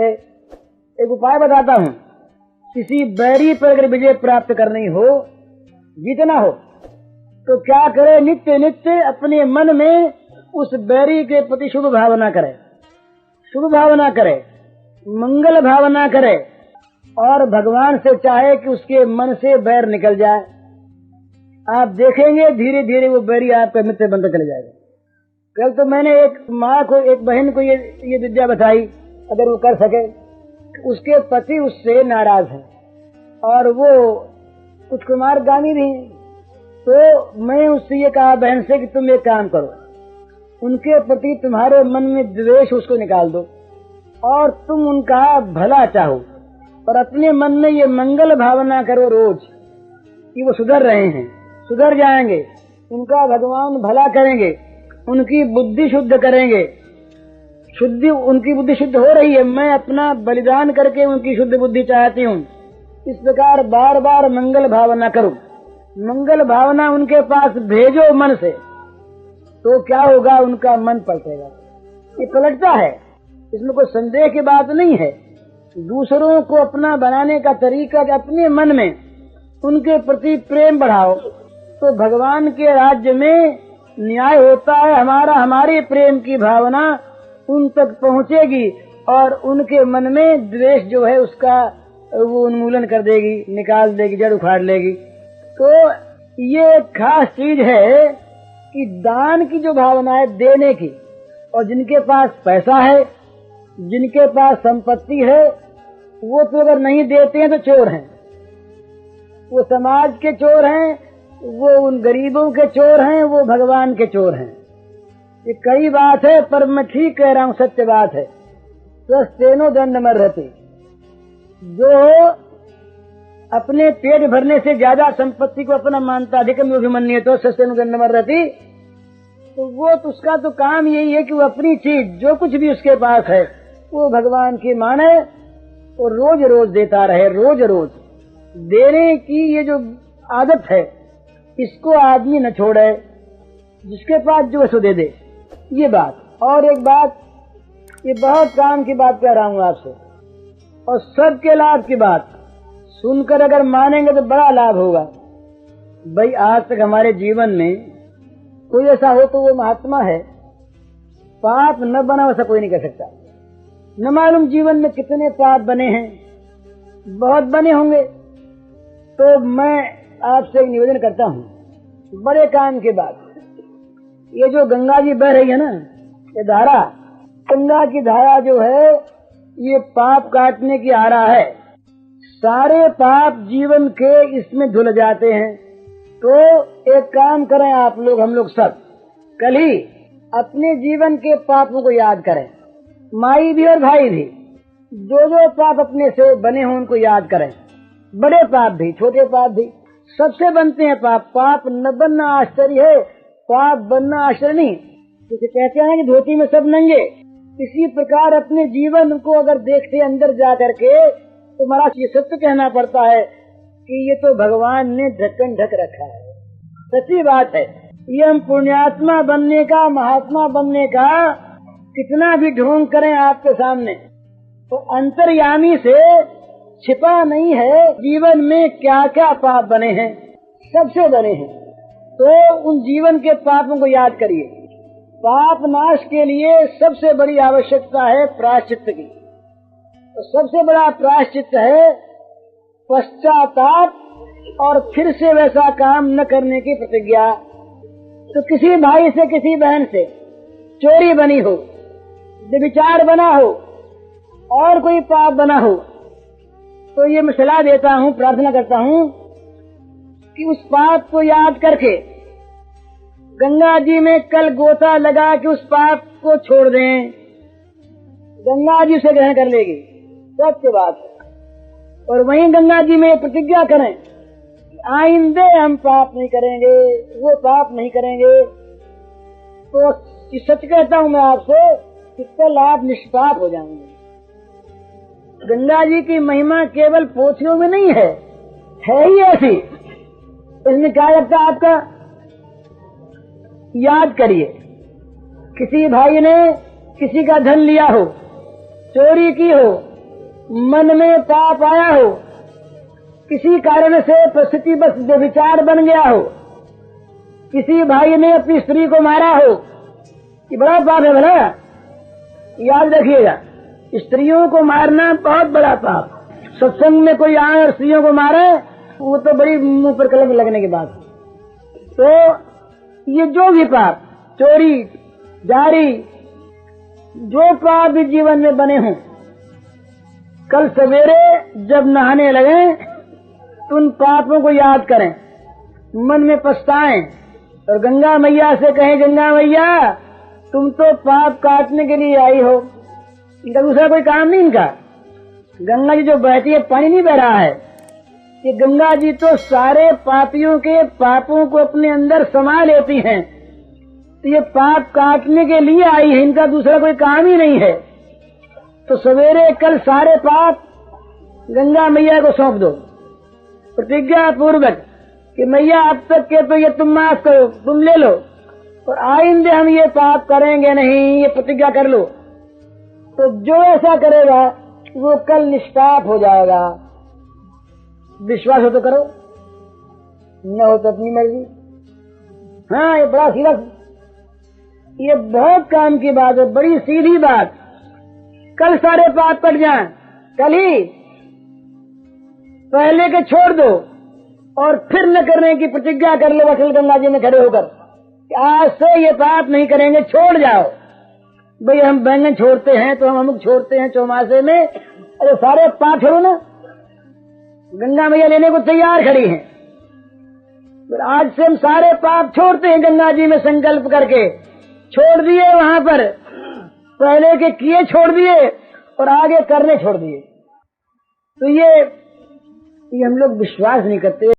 एक उपाय बताता हूँ। किसी बैरी पर अगर विजय प्राप्त करनी हो, जीतना हो, तो क्या करे? नित्य नित्य अपने मन में उस बैरी के प्रति शुभ भावना करे, शुभ भावना करे, मंगल भावना करे, और भगवान से चाहे कि उसके मन से बैर निकल जाए। आप देखेंगे धीरे धीरे वो बैरी आपका मित्र बनता चले जाएगा। कल तो मैंने एक माँ को, एक बहन को ये विद्या बताई, अगर वो कर सके। उसके पति उससे नाराज है और वो कुछ कुमारगामी भी है। तो मैं उससे ये कहा बहन से कि तुम एक काम करो, उनके प्रति तुम्हारे मन में द्वेष उसको निकाल दो और तुम उनका भला चाहो, और अपने मन में ये मंगल भावना करो रोज कि वो सुधर रहे हैं, सुधर जाएंगे, उनका भगवान भला करेंगे, उनकी बुद्धि शुद्ध करेंगे। शुद्धि, उनकी बुद्धि शुद्ध हो रही है, मैं अपना बलिदान करके उनकी शुद्ध बुद्धि चाहती हूँ। इस प्रकार बार बार मंगल भावना करो, मंगल भावना उनके पास भेजो मन से, तो क्या होगा? उनका मन पलटेगा। ये पलटता है, इसमें कोई संदेह की बात नहीं है। दूसरों को अपना बनाने का तरीका, अपने मन में उनके प्रति प्रेम बढ़ाओ, तो भगवान के राज्य में न्याय होता है। हमारी प्रेम की भावना उन तक पहुँचेगी और उनके मन में द्वेष जो है उसका वो उन्मूलन कर देगी, निकाल देगी, जड़ उखाड़ लेगी। तो ये खास चीज है कि दान की जो भावना है, देने की, और जिनके पास पैसा है, जिनके पास संपत्ति है, वो तो अगर नहीं देते हैं तो चोर हैं, वो समाज के चोर हैं, वो उन गरीबों के चोर हैं, वो भगवान के चोर हैं। ये कई बात है, पर मैं ठीक कह रहा हूँ, सत्य बात है। स्वस्थेनो दंडमर्हति, जो अपने पेट भरने से ज्यादा संपत्ति को अपना मानता, अधिकम अभिमन्य तो स्वस्थेनो दंडमर्हति, तो वो तो उसका तो काम यही है कि वो अपनी चीज जो कुछ भी उसके पास है वो भगवान की माने और रोज रोज देता रहे। रोज रोज देने की ये जो आदत है, इसको आदमी न छोड़े, जिसके पास जो सो दे दे। ये बात। और एक बात, ये बहुत काम की बात कह रहा हूँ आपसे, और सबके लाभ की बात सुनकर अगर मानेंगे तो बड़ा लाभ होगा। भाई आज तक हमारे जीवन में कोई ऐसा हो तो वो महात्मा है, पाप न बना वैसा कोई नहीं कह सकता। न मालूम जीवन में कितने पाप बने हैं, बहुत बने होंगे। तो मैं आपसे एक निवेदन करता हूँ, बड़े काम की बात, ये जो गंगा जी बह रही है ना, ये धारा, गंगा की धारा जो है ये पाप काटने की आ रहा है। सारे पाप जीवन के इसमें धुल जाते हैं। तो एक काम करें आप लोग, हम लोग सब कल ही अपने जीवन के पापों को याद करें, माई भी और भाई भी, जो जो पाप अपने से बने हों उनको याद करें। बड़े पाप भी, छोटे पाप भी, सबसे बनते हैं पाप। पाप न बनना आश्चर्य है, पाप बनना आश्चर्य नहीं। जैसे कहते हैं कि धोती में सब नंगे, इसी प्रकार अपने जीवन को अगर देखते अंदर जा करके तो महाराज ये सत्य कहना पड़ता है कि ये तो भगवान ने ढक्कन ढक रखा है। सच्ची बात है। ये हम पुण्यात्मा बनने का, महात्मा बनने का कितना भी ढोंग करें आपके सामने, तो अंतर्यामी से छिपा नहीं है जीवन में क्या क्या पाप बने हैं, सबसे बने हैं। तो उन जीवन के पापों को याद करिए। पाप नाश के लिए सबसे बड़ी आवश्यकता है प्रायश्चित की। तो सबसे बड़ा प्रायश्चित है पश्चाताप और फिर से वैसा काम न करने की प्रतिज्ञा। तो किसी भाई से, किसी बहन से चोरी बनी हो, व्यभिचार बना हो, और कोई पाप बना हो, तो ये मैं सलाह देता हूँ, प्रार्थना करता हूँ कि उस पाप को याद करके गंगा जी में कल गोता लगा कि उस पाप को छोड़ दें। गंगा जी से ग्रहण कर लेगी, सत्य बात है। और वहीं गंगा जी में प्रतिज्ञा करें कि आइंदे हम पाप नहीं करेंगे, वो पाप नहीं करेंगे। तो सच कहता हूँ मैं आपसे, कल आप निष्पाप हो जाएंगे। गंगा जी की महिमा केवल पोथियों में नहीं है, है ही ऐसी। इसमें क्या लगता है आपका? याद करिए, किसी भाई ने किसी का धन लिया हो, चोरी की हो, मन में पाप आया हो, किसी कारण से परिस्थिति बस व्यभिचार बन गया हो, किसी भाई ने अपनी स्त्री को मारा हो, ये बड़ा पाप है। भला याद रखिएगा, स्त्रियों को मारना बहुत बड़ा पाप। सत्संग में कोई आए और स्त्रियों को मारे, वो तो बड़ी मुंह पर कलंक लगने की बात। तो ये जो भी पाप, चोरी, जारी, जो पाप भी जीवन में बने हों, कल सवेरे जब नहाने लगे तो उन पापों को याद करें, मन में पछताएं और गंगा मैया से कहें, गंगा मैया तुम तो पाप काटने के लिए आई हो, इनका दूसरा कोई काम नहीं। इनका गंगा जी जो बहती है, पानी नहीं बह रहा है, ये गंगा जी तो सारे पापियों के पापों को अपने अंदर समा लेती हैं। तो ये पाप काटने के लिए आई है, इनका दूसरा कोई काम ही नहीं है। तो सवेरे कल सारे पाप गंगा मैया को सौंप दो, प्रतिज्ञा पूर्वक कि मैया अब तक के तो ये तुम माफ करो, तुम ले लो, और आइंदे हम ये पाप करेंगे नहीं, ये प्रतिज्ञा कर लो। तो जो ऐसा करेगा वो कल निष्पाप हो जाएगा। विश्वास हो तो करो, न हो तो अपनी मर्जी। हाँ, ये बड़ा सीधा, ये बहुत काम की बात है, बड़ी सीधी बात। कल सारे पाप कट जाएं, कल ही पहले के छोड़ दो और फिर न करने की प्रतिज्ञा कर लो अटल गंगा जी में खड़े होकर, आज से ये पाप नहीं करेंगे, छोड़ जाओ। भाई हम बैंगन छोड़ते हैं तो हम अमुक छोड़ते हैं चौमासे में, अरे सारे पाप छोड़ो ना, गंगा मैया लेने को तैयार खड़ी हैं। फिर आज से हम सारे पाप छोड़ते हैं, गंगा जी में संकल्प करके छोड़ दिए, वहां पर पहले के किए छोड़ दिए और आगे करने छोड़ दिए। तो ये हम लोग विश्वास नहीं करते।